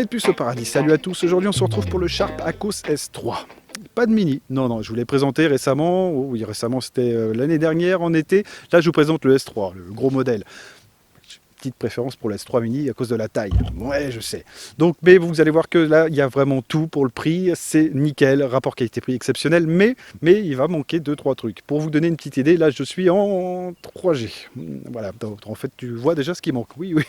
Planète Puce au paradis, salut à tous, aujourd'hui on se retrouve pour le Sharp Aquos S3. Pas de mini, non, je vous l'ai présenté récemment, oh oui récemment c'était l'année dernière en été, là je vous présente le S3, le gros modèle. Petite préférence pour le S3 mini à cause de la taille, ouais je sais. Donc mais vous allez voir que là il y a vraiment tout pour le prix, c'est nickel, rapport qualité-prix exceptionnel, mais il va manquer 2-3 trucs. Pour vous donner une petite idée, là je suis en 3G, voilà, donc, en fait tu vois déjà ce qui manque, oui, oui,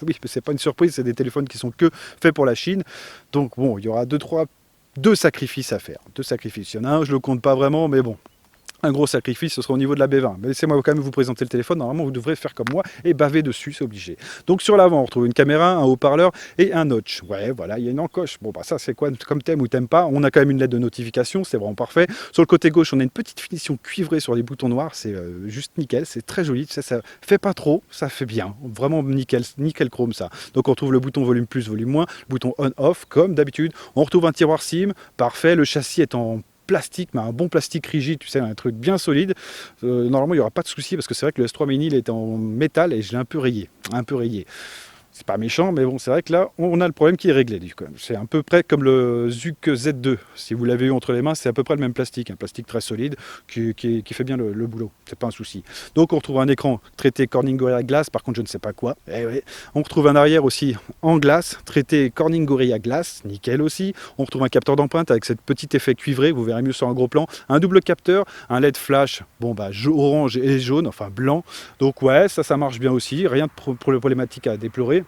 mais c'est pas une surprise, c'est des téléphones qui sont que faits pour la Chine, donc bon, il y aura deux sacrifices à faire, deux sacrifices, il y en a un, je le compte pas vraiment, mais bon. Un gros sacrifice, ce sera au niveau de la B20. Mais laissez-moi quand même vous présenter le téléphone. Normalement, vous devrez faire comme moi et baver dessus, c'est obligé. Donc sur l'avant, on retrouve une caméra, un haut-parleur et un notch. Ouais, voilà, il y a une encoche. Bon, bah ça, c'est quoi, comme t'aimes ou t'aimes pas. On a quand même une lettre de notification, c'est vraiment parfait. Sur le côté gauche, on a une petite finition cuivrée sur les boutons noirs. C'est juste nickel, c'est très joli. Ça fait pas trop, ça fait bien. Vraiment nickel, nickel chrome ça. Donc on retrouve le bouton volume plus, volume moins, le bouton on-off, comme d'habitude. On retrouve un tiroir SIM, parfait. Le châssis est en plastique, mais un bon plastique rigide, tu sais, un truc bien solide. Normalement, il n'y aura pas de souci parce que c'est vrai que le S3 Mini, il est en métal et je l'ai un peu rayé. C'est pas méchant, mais bon, c'est vrai que là, on a le problème qui est réglé. C'est à peu près comme le Zuc Z2. Si vous l'avez eu entre les mains, c'est à peu près le même plastique. Un plastique très solide qui fait bien le boulot. C'est pas un souci. Donc, on retrouve un écran traité Corning Gorilla Glass. Par contre, je ne sais pas quoi. Ouais. On retrouve un arrière aussi en glace, traité Corning Gorilla Glass. Nickel aussi. On retrouve un capteur d'empreinte avec ce petit effet cuivré. Vous verrez mieux sur un gros plan. Un double capteur, un LED flash. Bon, bah, orange et jaune, enfin blanc. Donc, ouais, ça marche bien aussi. Rien de problématique à déplorer.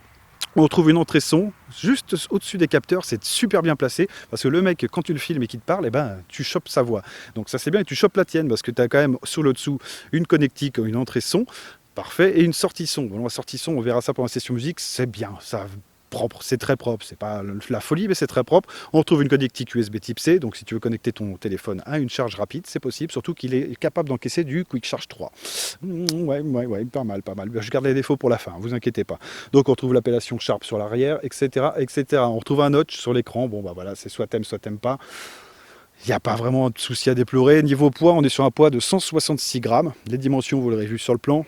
On retrouve une entrée son juste au-dessus des capteurs, c'est super bien placé parce que le mec, quand tu le filmes et qu'il te parle, eh ben, tu chopes sa voix. Donc ça c'est bien et tu chopes la tienne parce que tu as quand même sous le dessous une connectique, une entrée son, parfait, et une sortie son. Bon, la sortie son, on verra ça pendant la session musique, c'est bien, ça propre, c'est très propre, c'est pas la folie mais c'est très propre. On retrouve une connectique USB type C, donc si tu veux connecter ton téléphone à une charge rapide, c'est possible, surtout qu'il est capable d'encaisser du Quick Charge 3. Ouais, pas mal. Je garde les défauts pour la fin, vous inquiétez pas. Donc on retrouve l'appellation Sharp sur l'arrière, etc., etc. On retrouve un notch sur l'écran, bon bah voilà, c'est soit t'aimes pas. Il n'y a pas vraiment de souci à déplorer. Niveau poids, on est sur un poids de 166 grammes. Les dimensions, vous l'aurez vu sur le plan.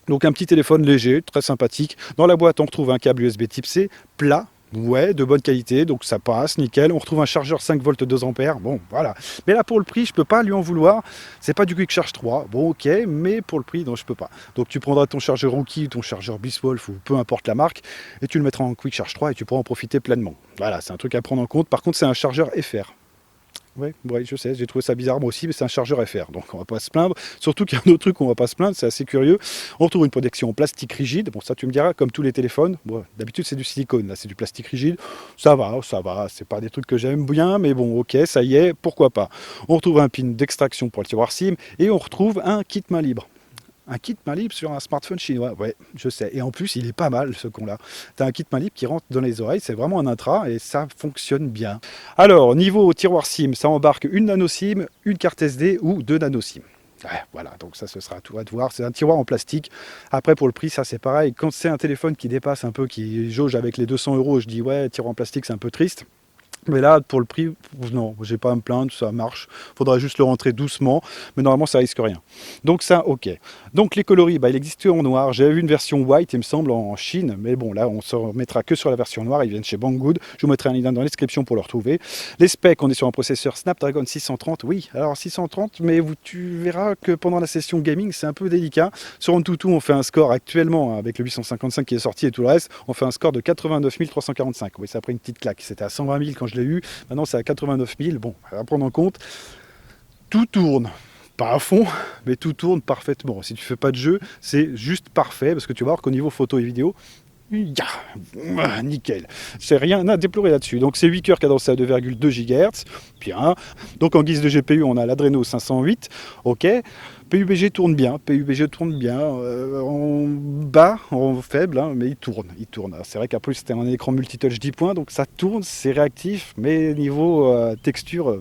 Donc un petit téléphone léger, très sympathique. Dans la boîte, on retrouve un câble USB type C, plat, ouais, de bonne qualité, donc ça passe, nickel. On retrouve un chargeur 5 volts 2 ampères, bon, voilà. Mais là, pour le prix, je peux pas lui en vouloir. C'est pas du Quick Charge 3, bon, ok, mais pour le prix, non, je peux pas. Donc tu prendras ton chargeur Rookie, ton chargeur Biswolf, ou peu importe la marque, et tu le mettras en Quick Charge 3 et tu pourras en profiter pleinement. Voilà, c'est un truc à prendre en compte. Par contre, c'est un chargeur FR. Ouais, je sais, j'ai trouvé ça bizarre moi aussi, mais c'est un chargeur FR, donc on va pas se plaindre. Surtout qu'il y a un autre truc qu'on va pas se plaindre, c'est assez curieux. On retrouve une protection en plastique rigide, bon ça tu me diras, comme tous les téléphones, bon, d'habitude c'est du silicone, là c'est du plastique rigide, ça va, c'est pas des trucs que j'aime bien, mais bon ok, ça y est, pourquoi pas. On retrouve un pin d'extraction pour le tiroir SIM, et on retrouve un kit main libre. Un kit main libre sur un smartphone chinois, ouais, je sais. Et en plus, il est pas mal ce con-là. Tu as un kit main libre qui rentre dans les oreilles, c'est vraiment un intra et ça fonctionne bien. Alors, niveau tiroir SIM, ça embarque une nano SIM, une carte SD ou deux nano SIM. Ouais, voilà, donc ça ce sera à toi de voir. C'est un tiroir en plastique. Après, pour le prix, ça c'est pareil. Quand c'est un téléphone qui dépasse un peu, qui jauge avec les 200 €, je dis ouais, tiroir en plastique, c'est un peu triste. Mais là, pour le prix, non, j'ai pas à me plaindre, ça marche. Faudra juste le rentrer doucement, mais normalement, ça risque rien. Donc ça, ok. Donc les coloris, bah, il existait en noir. J'avais vu une version white, il me semble, en Chine, mais bon, là, on se remettra que sur la version noire. Ils viennent chez Banggood. Je vous mettrai un lien dans la description pour le retrouver. Les specs, on est sur un processeur Snapdragon 630. Oui, alors 630, mais tu verras que pendant la session gaming, c'est un peu délicat. Sur Antutu, on fait un score actuellement, avec le 855 qui est sorti et tout le reste, on fait un score de 89 345. Oui, ça a pris une petite claque. C'était à 120 000 quand je l'ai eu. Maintenant, c'est à 89 000. Bon, à prendre en compte. Tout tourne. Pas à fond, mais tout tourne parfaitement. Si tu fais pas de jeu, c'est juste parfait parce que tu vas voir qu'au niveau photo et vidéo, nickel. C'est rien à déplorer là-dessus. Donc c'est 8 cœurs cadencés à 2,2 GHz. Bien. Donc en guise de GPU, on a l'Adreno 508. Ok. PUBG tourne bien, en bas, en faible, hein, mais il tourne. C'est vrai qu'après c'était un écran multitouch 10 points, donc ça tourne, c'est réactif, mais niveau texture,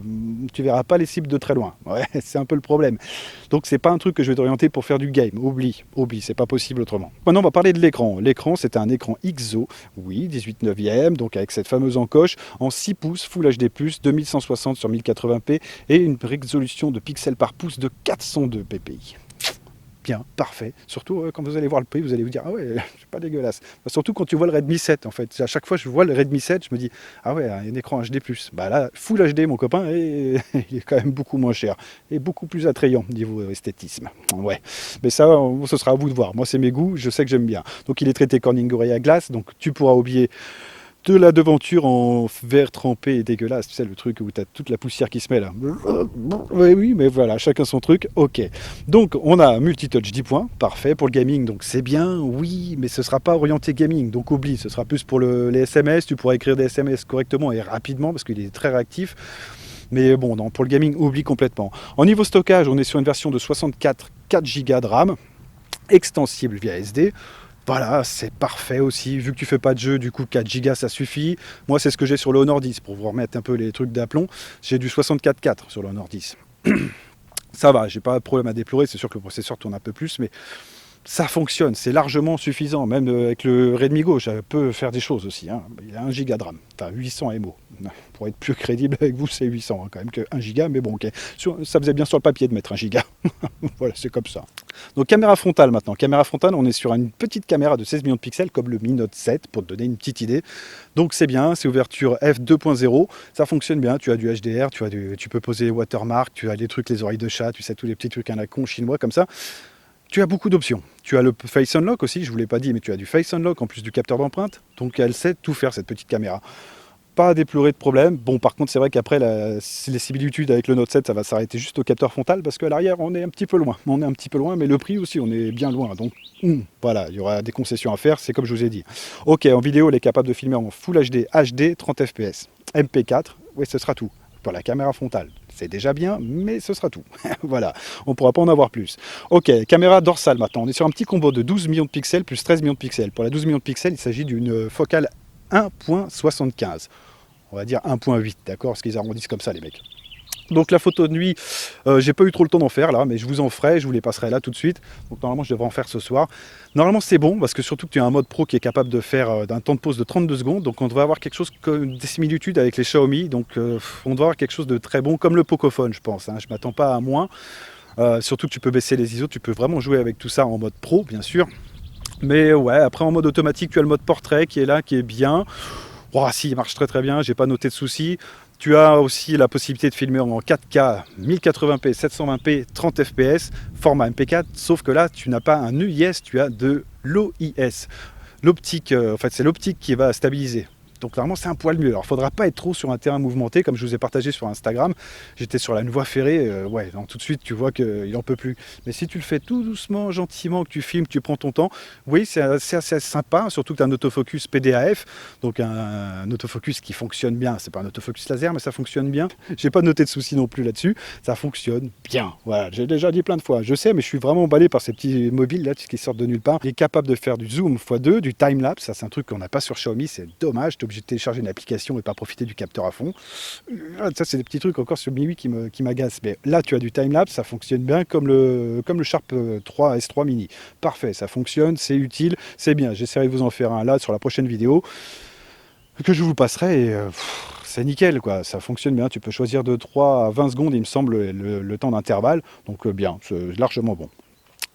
tu verras pas les cibles de très loin. Ouais, c'est un peu le problème. Donc c'est pas un truc que je vais t'orienter pour faire du game, oublie, c'est pas possible autrement. Maintenant on va parler de l'écran. L'écran c'était un écran XO, oui, 18/9, donc avec cette fameuse encoche, en 6 pouces, Full HD+, 2160 sur 1080p, et une résolution de pixels par pouce de 402 ppi. bien, parfait. Surtout quand vous allez voir le prix, vous allez vous dire ah ouais, c'est pas dégueulasse. Surtout quand tu vois le Redmi 7 en fait. À chaque fois je vois le Redmi 7, je me dis ah ouais, un écran HD+. Bah là, Full HD mon copain, et il est quand même beaucoup moins cher et beaucoup plus attrayant niveau esthétisme. Ouais, mais ça, ce sera à vous de voir. Moi, c'est mes goûts, je sais que j'aime bien. Donc il est traité Corning Gorilla Glass, donc tu pourras oublier de la devanture en verre trempé et dégueulasse, tu sais, le truc où tu as toute la poussière qui se met là. Oui, oui, mais voilà, chacun son truc, ok. Donc, on a multitouch 10 points, parfait pour le gaming, donc c'est bien, oui, mais ce sera pas orienté gaming, donc oublie, ce sera plus pour les SMS, tu pourras écrire des SMS correctement et rapidement, parce qu'il est très réactif. Mais bon, non, pour le gaming, oublie complètement. En niveau stockage, on est sur une version de 64 4 Go de RAM, extensible via SD. Voilà, c'est parfait aussi. Vu que tu fais pas de jeu, du coup 4 Go ça suffit. Moi, c'est ce que j'ai sur le Honor 10 pour vous remettre un peu les trucs d'aplomb. J'ai du 64.4 sur le Honor 10. Ça va, j'ai pas de problème à déplorer. C'est sûr que le processeur tourne un peu plus, mais ça fonctionne. C'est largement suffisant. Même avec le Redmi Go, ça peut faire des choses aussi. Hein. Il a 1 Go de RAM, enfin 800 MO. Pour être plus crédible avec vous, c'est 800 hein, quand même que 1 Go, mais bon, ok. Ça faisait bien sur le papier de mettre 1 Go. Voilà, c'est comme ça. Donc caméra frontale maintenant. Caméra frontale, on est sur une petite caméra de 16 millions de pixels comme le Mi Note 7 pour te donner une petite idée. Donc c'est bien, c'est ouverture f2.0, ça fonctionne bien. Tu as du HDR, tu peux poser watermark, tu as des trucs, les oreilles de chat, tu sais, tous les petits trucs à la con chinois comme ça. Tu as beaucoup d'options. Tu as le Face Unlock aussi, je ne vous l'ai pas dit, mais tu as du Face Unlock en plus du capteur d'empreinte. Donc elle sait tout faire, cette petite caméra. Pas à déplorer de problème. Bon, par contre, c'est vrai qu'après, les similitudes avec le Note 7, ça va s'arrêter juste au capteur frontal parce qu'à l'arrière, on est un petit peu loin. On est un petit peu loin, mais le prix aussi, on est bien loin. Donc, voilà, il y aura des concessions à faire, c'est comme je vous ai dit. Ok, en vidéo, elle est capable de filmer en Full HD, 30 fps. MP4, oui, ce sera tout. Pour la caméra frontale, c'est déjà bien, mais ce sera tout. Voilà, on ne pourra pas en avoir plus. Ok, caméra dorsale maintenant. On est sur un petit combo de 12 millions de pixels plus 13 millions de pixels. Pour la 12 millions de pixels, il s'agit d'une focale 1.75. On va dire 1.8, d'accord? Parce qu'ils arrondissent comme ça, les mecs. Donc la photo de nuit, j'ai pas eu trop le temps d'en faire là, mais je vous en ferai, je vous les passerai là tout de suite. Donc normalement je devrais en faire ce soir. Normalement c'est bon, parce que surtout que tu as un mode pro qui est capable de faire d'un temps de pause de 32 secondes. Donc on devrait avoir quelque chose comme des similitudes avec les Xiaomi. Donc on devrait avoir quelque chose de très bon, comme le Pocophone je pense. Hein. Je m'attends pas à moins. Surtout que tu peux baisser les ISO, tu peux vraiment jouer avec tout ça en mode pro bien sûr. Mais ouais, après en mode automatique, tu as le mode portrait qui est là, qui est bien. Oh, si, il marche très très bien, j'ai pas noté de soucis. Tu as aussi la possibilité de filmer en 4K, 1080p, 720p, 30 fps, format MP4, sauf que là, tu n'as pas un UIS, tu as de l'OIS. L'optique, en fait, c'est l'optique qui va stabiliser. Donc normalement c'est un poil mieux. Alors il ne faudra pas être trop sur un terrain mouvementé comme je vous ai partagé sur Instagram. J'étais sur la voie ferrée, ouais, donc tout de suite tu vois qu'il n'en peut plus. Mais si tu le fais tout doucement, gentiment, que tu filmes, que tu prends ton temps, oui c'est assez sympa, surtout que tu as un autofocus PDAF, donc un autofocus qui fonctionne bien. C'est pas un autofocus laser mais ça fonctionne bien. J'ai pas noté de soucis non plus là-dessus, ça fonctionne bien. Voilà, j'ai déjà dit plein de fois, je sais mais je suis vraiment emballé par ces petits mobiles là qui sortent de nulle part. Il est capable de faire du zoom x2, du time-lapse, ça c'est un truc qu'on n'a pas sur Xiaomi, c'est dommage. Obligé de télécharger une application et pas profiter du capteur à fond. Ça c'est des petits trucs encore sur MIUI qui m'agacent. Mais là tu as du timelapse, ça fonctionne bien comme le Sharp 3 S3 mini. Parfait, ça fonctionne, c'est utile, c'est bien. J'essaierai de vous en faire un là sur la prochaine vidéo que je vous passerai et c'est nickel quoi, ça fonctionne bien. Tu peux choisir de 3 à 20 secondes il me semble le temps d'intervalle. Donc bien, c'est largement bon.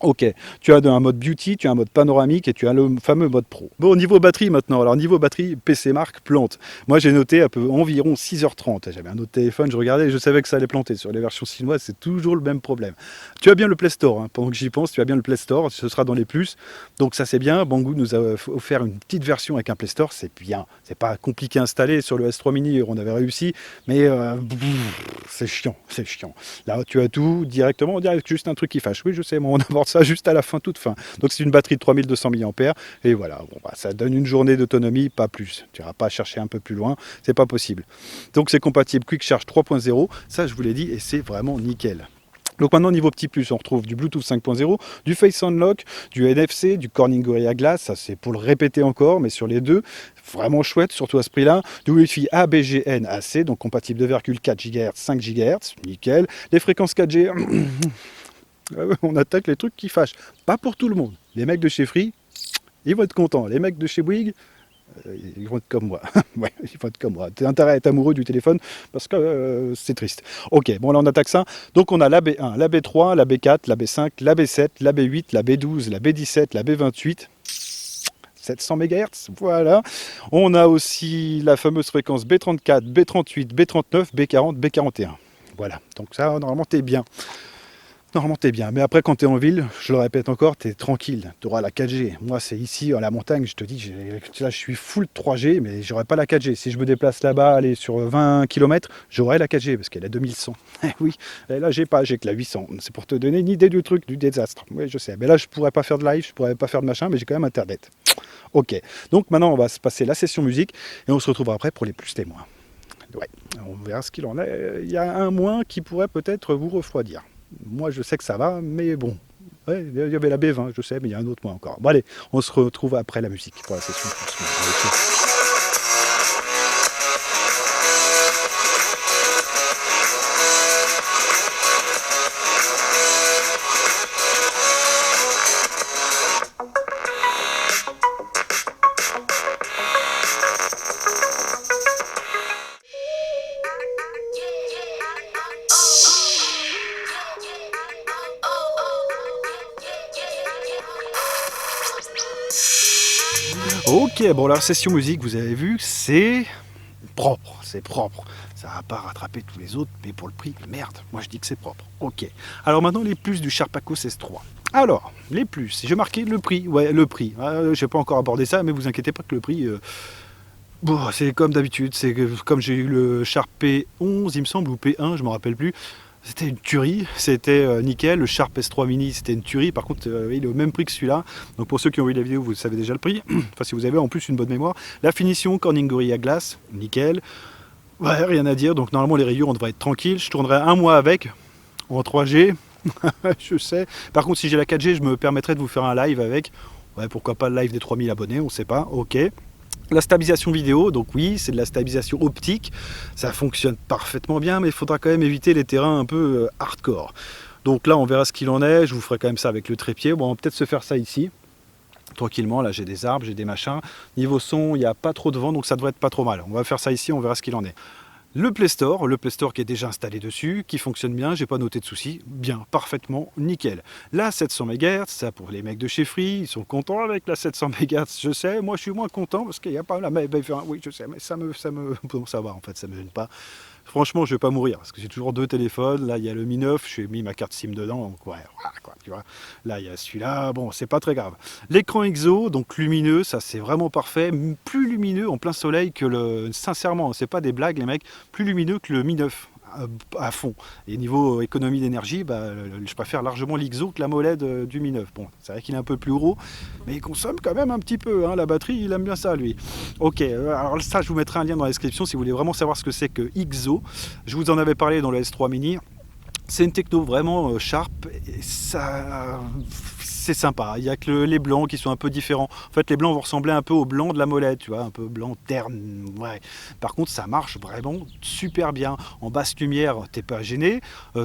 Ok, tu as un mode beauty, tu as un mode panoramique et tu as le fameux mode pro. Bon, niveau batterie maintenant, alors niveau batterie, PC Mark plante. Moi j'ai noté environ 6h30, j'avais un autre téléphone, je regardais et je savais que ça allait planter. Sur les versions chinoises, c'est toujours le même problème. Tu as bien le Play Store, hein. Pendant que j'y pense, tu as bien le Play Store, ce sera dans les plus. Donc ça c'est bien, Banggood nous a offert une petite version avec un Play Store, c'est bien. C'est pas compliqué à installer, sur le S3 mini on avait réussi, mais c'est chiant. Là tu as tout directement, on dirait juste un truc qui fâche. Oui je sais, mais on aborde ça juste à la fin, toute fin. Donc c'est une batterie de 3200 mAh et voilà, bon, bah, ça donne une journée d'autonomie, pas plus. Tu n'iras pas chercher un peu plus loin, c'est pas possible. Donc c'est compatible Quick Charge 3.0, ça je vous l'ai dit et c'est vraiment nickel. Donc maintenant niveau petit plus, on retrouve du Bluetooth 5.0, du Face Unlock, du NFC, du Corning Gorilla Glass, ça c'est pour le répéter encore, mais sur les deux, vraiment chouette, surtout à ce prix-là, du Wi-Fi ABGN-AC, donc compatible 2,4 GHz, 5 GHz, nickel, les fréquences 4G, on attaque les trucs qui fâchent. Pas pour tout le monde. Les mecs de chez Free, ils vont être contents. Les mecs de chez Bouygues, Ils vont être comme moi. Ouais, ils vont être comme moi. T'as intérêt à être amoureux du téléphone parce que c'est triste. Ok, bon là on attaque ça. Donc on a la B1, la B3, la B4, la B5, la B7, la B8, la B12, la B17, la B28. 700 MHz, voilà. On a aussi la fameuse fréquence B34, B38, B39, B40, B41. Voilà, donc ça, normalement, t'es bien. Normalement, t'es bien. Mais après, quand t'es en ville, je le répète encore, t'es tranquille. T'auras la 4G. Moi, c'est ici, à la montagne, je te dis, là, je suis full 3G, mais j'aurai pas la 4G. Si je me déplace là-bas, aller sur 20 km, j'aurai la 4G, parce qu'elle est à 2100. Oui, et là, j'ai que la 800. C'est pour te donner une idée du truc, du désastre. Oui, je sais. Mais là, je pourrais pas faire de live, je pourrais pas faire de machin, mais j'ai quand même Internet. Ok, donc maintenant, on va se passer la session musique, et on se retrouve après pour les plus témoins. Ouais, on verra ce qu'il en est. Il y a un moins qui pourrait peut-être vous refroidir. Moi, je sais que ça va, mais bon. Ouais, il y avait la B20, je sais, mais il y a un autre moins encore. Bon, allez, on se retrouve après la musique pour la session. Ok, bon, la session musique, vous avez vu, c'est propre, c'est propre. Ça va pas rattraper tous les autres, mais pour le prix, merde, moi je dis que c'est propre. Ok. Alors maintenant, les plus du Sharp Aquos S3. Alors, les plus, j'ai marqué le prix, ouais, le prix. Je n'ai pas encore abordé ça, mais vous inquiétez pas que le prix, bon, c'est comme d'habitude, c'est comme j'ai eu le Sharp P11, il me semble, ou P1, je me rappelle plus. C'était une tuerie, c'était nickel. Le Sharp S3 Mini, c'était une tuerie. Par contre, il est au même prix que celui-là. Donc pour ceux qui ont vu la vidéo, vous savez déjà le prix. Enfin, si vous avez en plus une bonne mémoire. La finition, Corning Gorilla Glass, nickel. Ouais, rien à dire. Donc normalement, les rayures, on devrait être tranquille. Je tournerai un mois avec, en 3G. Je sais. Par contre, si j'ai la 4G, je me permettrai de vous faire un live avec. Ouais, pourquoi pas le live des 3000 abonnés, on sait pas. Ok. La stabilisation vidéo, donc oui, c'est de la stabilisation optique, ça fonctionne parfaitement bien, mais il faudra quand même éviter les terrains un peu hardcore. Donc là, on verra ce qu'il en est, je vous ferai quand même ça avec le trépied. Bon, on va peut-être se faire ça ici, tranquillement. Là, j'ai des arbres, j'ai des machins. Niveau son, il n'y a pas trop de vent, donc ça devrait être pas trop mal. On va faire ça ici, on verra ce qu'il en est. Le Play Store qui est déjà installé dessus, qui fonctionne bien, j'ai pas noté de soucis, bien, parfaitement, nickel. La 700 MHz, ça pour les mecs de chez Free, ils sont contents avec la 700 MHz, je sais, moi je suis moins content parce qu'il n'y a pas la... Oui, je sais, mais ça me... Bon, ça va en fait, ça me gêne pas. Franchement, je vais pas mourir parce que j'ai toujours deux téléphones. Là, il y a le Mi 9, j'ai mis ma carte SIM dedans, donc ouais, voilà quoi, tu vois. Là, il y a celui-là, bon, c'est pas très grave. L'écran IXO, donc lumineux, ça c'est vraiment parfait. Plus lumineux en plein soleil que le. Sincèrement, c'est pas des blagues, les mecs, plus lumineux que le Mi 9 à fond. Et niveau économie d'énergie, je préfère largement l'IXO que la MOLED du Mi 9. Bon, c'est vrai qu'il est un peu plus gros, mais il consomme quand même un petit peu. Hein, la batterie, il aime bien ça, lui. Ok, alors ça, je vous mettrai un lien dans la description si vous voulez vraiment savoir ce que c'est que IXO. Je vous en avais parlé dans le S3 Mini. C'est une techno vraiment sharp, et ça, c'est sympa. Il y a que les blancs qui sont un peu différents. En fait, les blancs vont ressembler un peu aux blancs de la molette, tu vois, un peu blanc terne. Ouais. Par contre, ça marche vraiment super bien. En basse lumière, t'es pas gêné.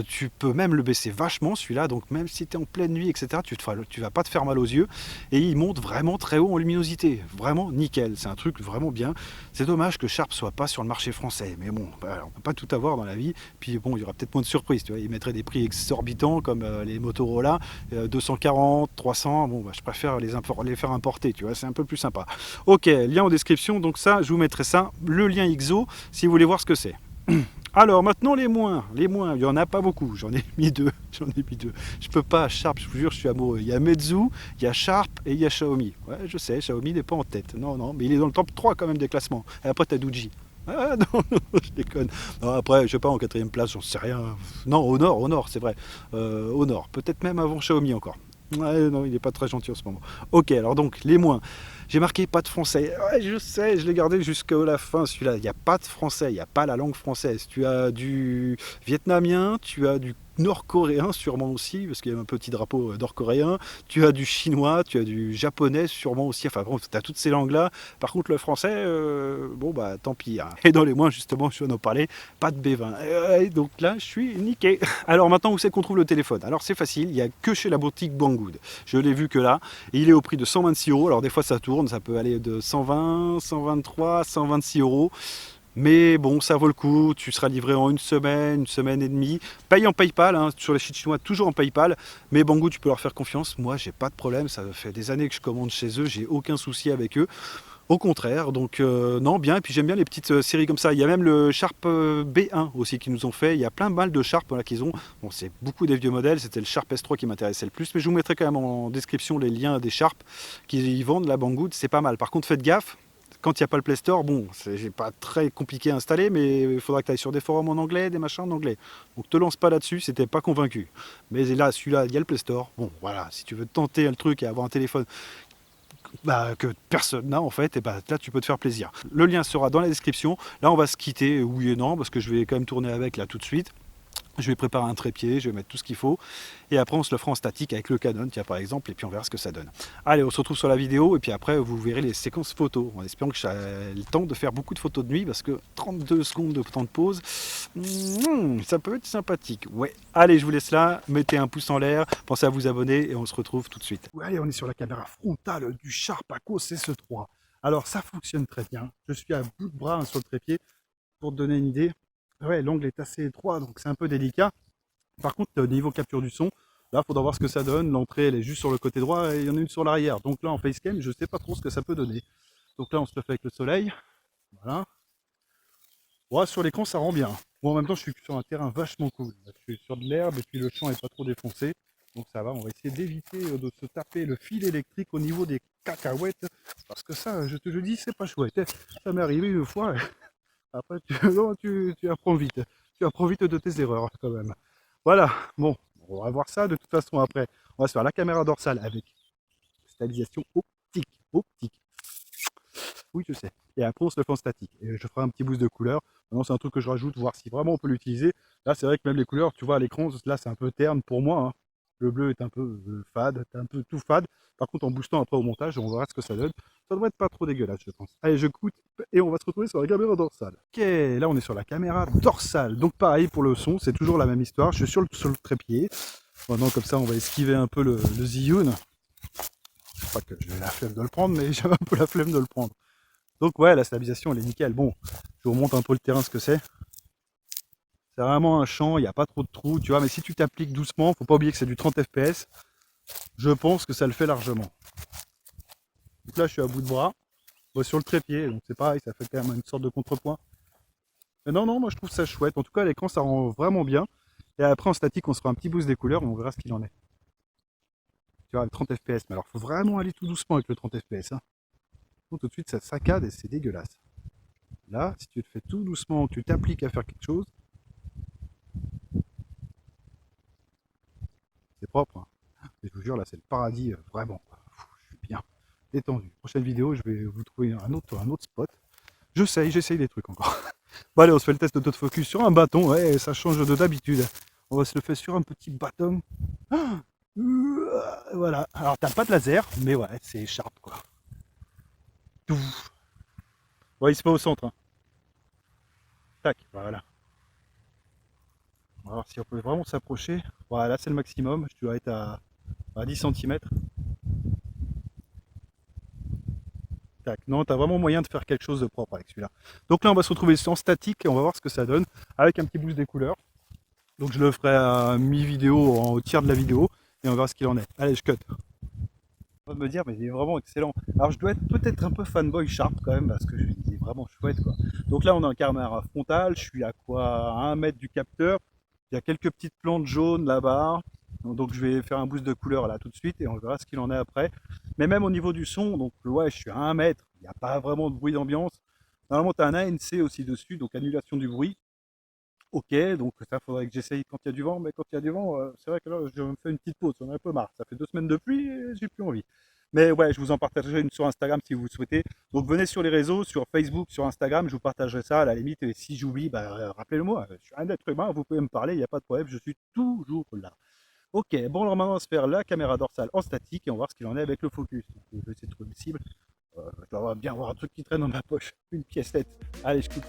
Tu peux même le baisser vachement, celui-là. Donc même si t'es en pleine nuit, etc., tu vas pas te faire mal aux yeux. Et il monte vraiment très haut en luminosité. Vraiment nickel. C'est un truc vraiment bien. C'est dommage que Sharp soit pas sur le marché français. Mais bon, on peut pas tout avoir dans la vie. Puis bon, il y aura peut-être moins de surprises. Tu vois, ils mettraient des prix exorbitants comme les Motorola, 240, 300. Bon, je préfère les faire importer. Tu vois, c'est un peu plus sympa. Ok, lien en description. Donc ça, je vous mettrai ça, le lien IXO, si vous voulez voir ce que c'est. Alors maintenant les moins, il n'y en a pas beaucoup, j'en ai mis deux, Je peux pas, Sharp, je vous jure, je suis amoureux. Il y a Meizu, il y a Sharp et il y a Xiaomi. Ouais, je sais, Xiaomi n'est pas en tête. Non, mais il est dans le top 3 quand même des classements. Et après t'as Doogee. Ah non, je déconne. Non, après, je sais pas, en quatrième place, j'en sais rien. Non, Honor, c'est vrai. Honor, peut-être même avant Xiaomi encore. Ouais, non, il n'est pas très gentil en ce moment. Ok, alors donc, les moins. J'ai marqué pas de français. Ouais, je sais, je l'ai gardé jusqu'à la fin, celui-là. Il n'y a pas de français, il n'y a pas la langue française. Tu as du vietnamien, tu as du nord-coréen sûrement aussi, parce qu'il y a un petit drapeau nord-coréen. Tu as du chinois, tu as du japonais sûrement aussi. Enfin bon, tu as toutes ces langues-là. Par contre, le français, bon bah tant pis. Hein. Et dans les moins, justement, je viens d'en parler, pas de B20. Et donc là, je suis niqué. Alors maintenant, où c'est qu'on trouve le téléphone? Alors c'est facile, il n'y a que chez la boutique Banggood. Je l'ai vu que là. Et il est au prix de 126 €. Alors des fois, ça tourne. tourne, ça peut aller de 120, 123, 126 euros. Mais bon, ça vaut le coup, tu seras livré en une semaine et demie. Paye en PayPal, hein, sur les sites chinois, toujours en PayPal. Mais Banggood, tu peux leur faire confiance. Moi, j'ai pas de problème, ça fait des années que je commande chez eux, j'ai aucun souci avec eux. Au contraire, donc non, bien. Et puis j'aime bien les petites séries comme ça. Il y a même le Sharp B1 aussi qu'ils nous ont fait. Il y a plein de balles de Sharp là, qu'ils ont. Bon, c'est beaucoup des vieux modèles. C'était le Sharp S3 qui m'intéressait le plus. Mais je vous mettrai quand même en description les liens des Sharp qu'ils vendent là, Banggood. C'est pas mal. Par contre, faites gaffe. Quand il n'y a pas le Play Store, bon, c'est pas très compliqué à installer, mais il faudra que tu ailles sur des forums en anglais, des machins en anglais. Donc te lance pas là-dessus si t'es pas convaincu. Mais là, celui-là, il y a le Play Store. Bon, voilà, si tu veux tenter le truc et avoir un téléphone que personne n'a en fait, et là tu peux te faire plaisir. Le lien sera dans la description. Là, on va se quitter, oui et non, parce que je vais quand même tourner avec là tout de suite. Je vais préparer un trépied, je vais mettre tout ce qu'il faut. Et après, on se le fera en statique avec le Canon, tiens, par exemple, et puis on verra ce que ça donne. Allez, on se retrouve sur la vidéo, et puis après, vous verrez les séquences photos. En espérant que j'ai le temps de faire beaucoup de photos de nuit, parce que 32 secondes de temps de pause, ça peut être sympathique. Ouais, allez, je vous laisse là. Mettez un pouce en l'air, pensez à vous abonner, et on se retrouve tout de suite. Ouais, allez, on est sur la caméra frontale du Sharp ACOS S3. Alors, ça fonctionne très bien. Je suis à bout de bras hein, sur le trépied, pour te donner une idée. Ouais, l'angle est assez étroit, donc c'est un peu délicat. Par contre, niveau capture du son, là, il faudra voir ce que ça donne. L'entrée, elle est juste sur le côté droit et il y en a une sur l'arrière. Donc là, en facecam, je ne sais pas trop ce que ça peut donner. Donc là, on se le fait avec le soleil. Voilà. Ouais, sur l'écran, ça rend bien. Bon, en même temps, je suis sur un terrain vachement cool. Je suis sur de l'herbe et puis le champ n'est pas trop défoncé. Donc ça va, on va essayer d'éviter de se taper le fil électrique au niveau des cacahuètes. Parce que ça, je te le dis, c'est pas chouette. Ça m'est arrivé une fois. Après, tu apprends vite. Tu apprends vite de tes erreurs, quand même. Voilà, bon, on va voir ça de toute façon après. On va se faire la caméra dorsale avec stabilisation optique. Optique. Oui, je sais. Et après, on se le fait en statique. Et je ferai un petit boost de couleur. Maintenant, c'est un truc que je rajoute, voir si vraiment on peut l'utiliser. Là, c'est vrai que même les couleurs, tu vois, à l'écran, là, c'est un peu terne pour moi. Hein. Le bleu est un peu fade, c'est un peu tout fade. Par contre, en boostant après au montage, on verra ce que ça donne. Ça devrait être pas trop dégueulasse, je pense. Allez, je coûte et on va se retrouver sur la caméra dorsale. Ok, là, on est sur la caméra dorsale. Donc, pareil pour le son, c'est toujours la même histoire. Je suis sur le trépied. Maintenant, comme ça, on va esquiver un peu le Zhiyun. Je sais pas que j'ai la flemme de le prendre, mais j'ai un peu la flemme de le prendre. Donc ouais, la stabilisation elle est nickel. Bon, je vous remonte un peu le terrain ce que c'est. C'est vraiment un champ, il n'y a pas trop de trous, tu vois, mais si tu t'appliques doucement, faut pas oublier que c'est du 30 fps, je pense que ça le fait largement. Donc là je suis à bout de bras, sur le trépied, donc c'est pareil, ça fait quand même une sorte de contrepoint. Mais non, non, moi je trouve ça chouette, en tout cas à l'écran ça rend vraiment bien. Et après en statique on se fera un petit boost des couleurs et on verra ce qu'il en est. Tu vois, le 30 fps, mais alors faut vraiment aller tout doucement avec le 30 fps. Hein. Donc, tout de suite ça saccade et c'est dégueulasse. Là, si tu le fais tout doucement, tu t'appliques à faire quelque chose, c'est propre. Hein. Et je vous jure, là, c'est le paradis, vraiment. Je suis bien détendu. Prochaine vidéo, je vais vous trouver un autre spot. J'essaye des trucs encore. Bon, allez, on se fait le test d'autofocus sur un bâton. Ouais, ça change de d'habitude. On va se le faire sur un petit bâton. Ah, voilà. Alors, t'as pas de laser, mais ouais, c'est sharp, quoi. Bon, il se met au centre. Hein. Tac, voilà. On va voir si on peut vraiment s'approcher. Voilà, là c'est le maximum. Je dois être à 10 cm. Tac. Non, tu as vraiment moyen de faire quelque chose de propre avec celui-là. Donc là, on va se retrouver en statique et on va voir ce que ça donne avec un petit boost des couleurs. Donc je le ferai à mi-vidéo, au tiers de la vidéo et on verra ce qu'il en est. Allez, je cut. On va me dire, mais il est vraiment excellent. Alors je dois être peut-être un peu fanboy Sharp quand même parce que il est vraiment chouette quoi. Donc là, on a un caméra frontale. Je suis à quoi, à 1 mètre du capteur. Il y a quelques petites plantes jaunes là-bas. Donc je vais faire un boost de couleur là tout de suite et on verra ce qu'il en est après. Mais même au niveau du son, donc ouais, je suis à 1 mètre, il n'y a pas vraiment de bruit d'ambiance. Normalement tu as un ANC aussi dessus, donc annulation du bruit. Ok, donc ça faudrait que j'essaye quand il y a du vent, mais quand il y a du vent, c'est vrai que là je me fais une petite pause, j'en ai un peu marre. Ça fait 2 semaines de pluie et j'ai plus envie. Mais ouais, je vous en partagerai une sur Instagram si vous le souhaitez. Donc venez sur les réseaux, sur Facebook, sur Instagram, je vous partagerai ça à la limite. Et si j'oublie, rappelez-le-moi, je suis un être humain, vous pouvez me parler, il n'y a pas de problème, je suis toujours là. Ok, bon alors maintenant on va se faire la caméra dorsale en statique et on va voir ce qu'il en est avec le focus. Donc, je vais essayer de trouver une cible. Je dois bien avoir un truc qui traîne dans ma poche, une pièce tête. Allez, je coupe.